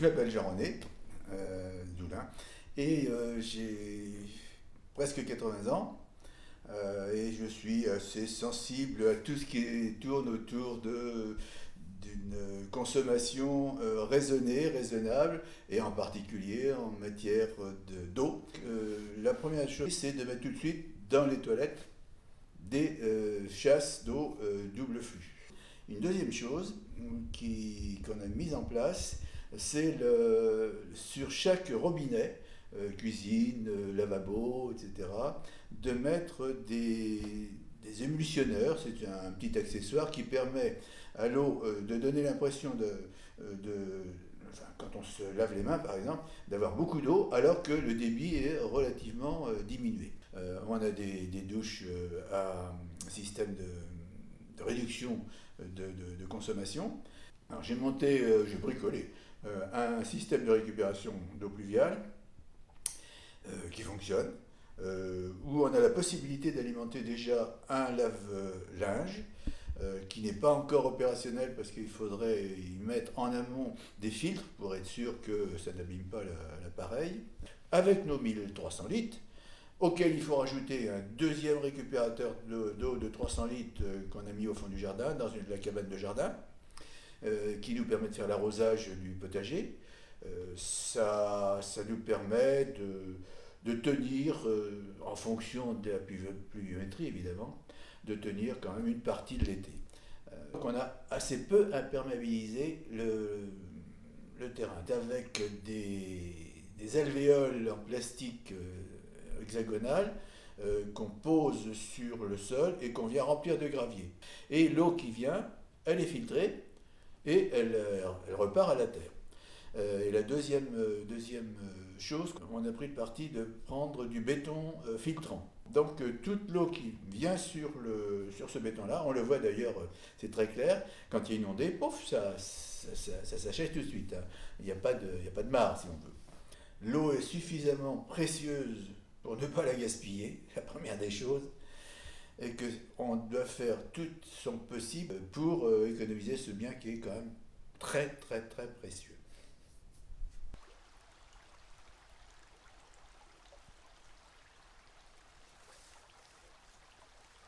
m'appelle Jean-René Doulin et j'ai presque 80 ans et je suis assez sensible à tout ce qui tourne autour d'une consommation raisonnée, raisonnable, et en particulier en matière d'eau. La première chose, c'est de mettre tout de suite dans les toilettes des chasses d'eau double flux. Une deuxième chose qu'on a mise en place, c'est sur chaque robinet, cuisine, lavabo, etc., de mettre des émulsionneurs. C'est un petit accessoire qui permet à l'eau de donner l'impression enfin, quand on se lave les mains par exemple, d'avoir beaucoup d'eau alors que le débit est relativement diminué. On a des douches à système de réduction de consommation. Alors j'ai bricolé un système de récupération d'eau pluviale qui fonctionne, où on a la possibilité d'alimenter déjà un lave-linge qui n'est pas encore opérationnel parce qu'il faudrait y mettre en amont des filtres pour être sûr que ça n'abîme pas l'appareil. Avec nos 1300 litres, auquel il faut rajouter un deuxième récupérateur d'eau de 300 litres qu'on a mis au fond du jardin, dans la cabane de jardin, qui nous permet de faire l'arrosage du potager. Ça nous permet de tenir, en fonction de la pluviométrie évidemment, de tenir quand même une partie de l'été. Donc on a assez peu imperméabilisé le terrain, avec des alvéoles en plastique hexagonale qu'on pose sur le sol et qu'on vient remplir de gravier. Et l'eau qui vient, elle est filtrée et elle repart à la terre. Et la deuxième chose, on a pris le parti de prendre du béton filtrant. Donc toute l'eau qui vient sur ce béton-là, on le voit d'ailleurs, c'est très clair, quand il est inondé, pouf, ça s'achète tout de suite. Hein. Il n'y a pas de mare si on veut. L'eau est suffisamment précieuse pour ne pas la gaspiller, la première des choses, et qu'on doit faire tout son possible pour économiser ce bien qui est quand même très très très précieux.